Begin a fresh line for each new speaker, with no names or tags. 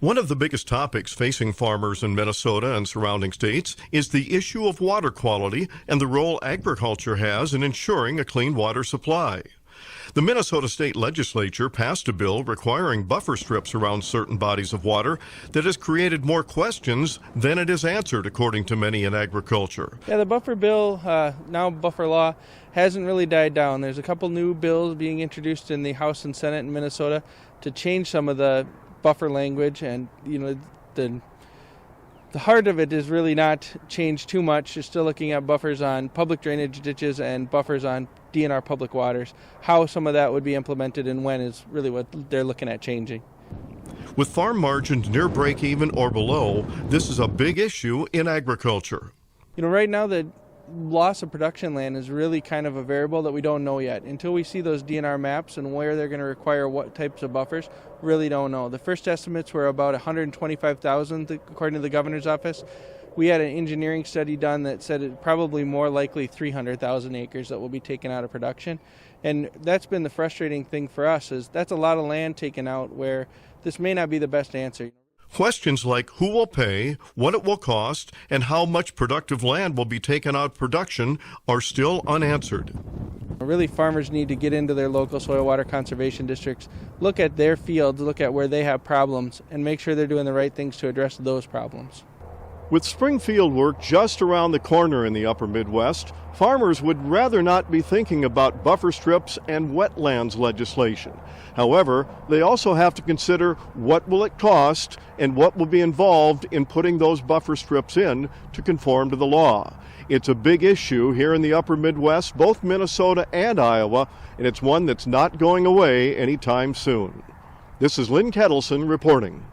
One of the biggest topics facing farmers in Minnesota and surrounding states is the issue of water quality and the role agriculture has in ensuring a clean water supply. The Minnesota State Legislature passed a bill requiring buffer strips around certain bodies of water that has created more questions than it has answered, according to many in agriculture.
Yeah, the buffer bill, now buffer law, hasn't really died down. There's a couple new bills being introduced in the House and Senate in Minnesota to change some of the buffer language, and the heart of it is really not changed too much. You're still looking at buffers on public drainage ditches and buffers on DNR public waters. How some of that would be implemented and when is really what they're looking at changing.
With farm margins near break even or below, this is a big issue in agriculture.
Right now the loss of production land is really kind of a variable that we don't know yet. Until we see those DNR maps and where they're going to require what types of buffers, really don't know. The first estimates were about 125,000 according to the governor's office. We had an engineering study done that said it's probably more likely 300,000 acres that will be taken out of production. And that's been the frustrating thing for us, is that's a lot of land taken out where this may not be the best answer.
Questions like who will pay, what it will cost, and how much productive land will be taken out of production are still unanswered.
Really, farmers need to get into their local soil water conservation districts, look at their fields, look at where they have problems, and make sure they're doing the right things to address those problems.
With spring field work just around the corner in the upper Midwest, farmers would rather not be thinking about buffer strips and wetlands legislation. However, they also have to consider what will it cost and what will be involved in putting those buffer strips in to conform to the law. It's a big issue here in the upper Midwest, both Minnesota and Iowa, and it's one that's not going away anytime soon. This is Lynn Ketelsen reporting.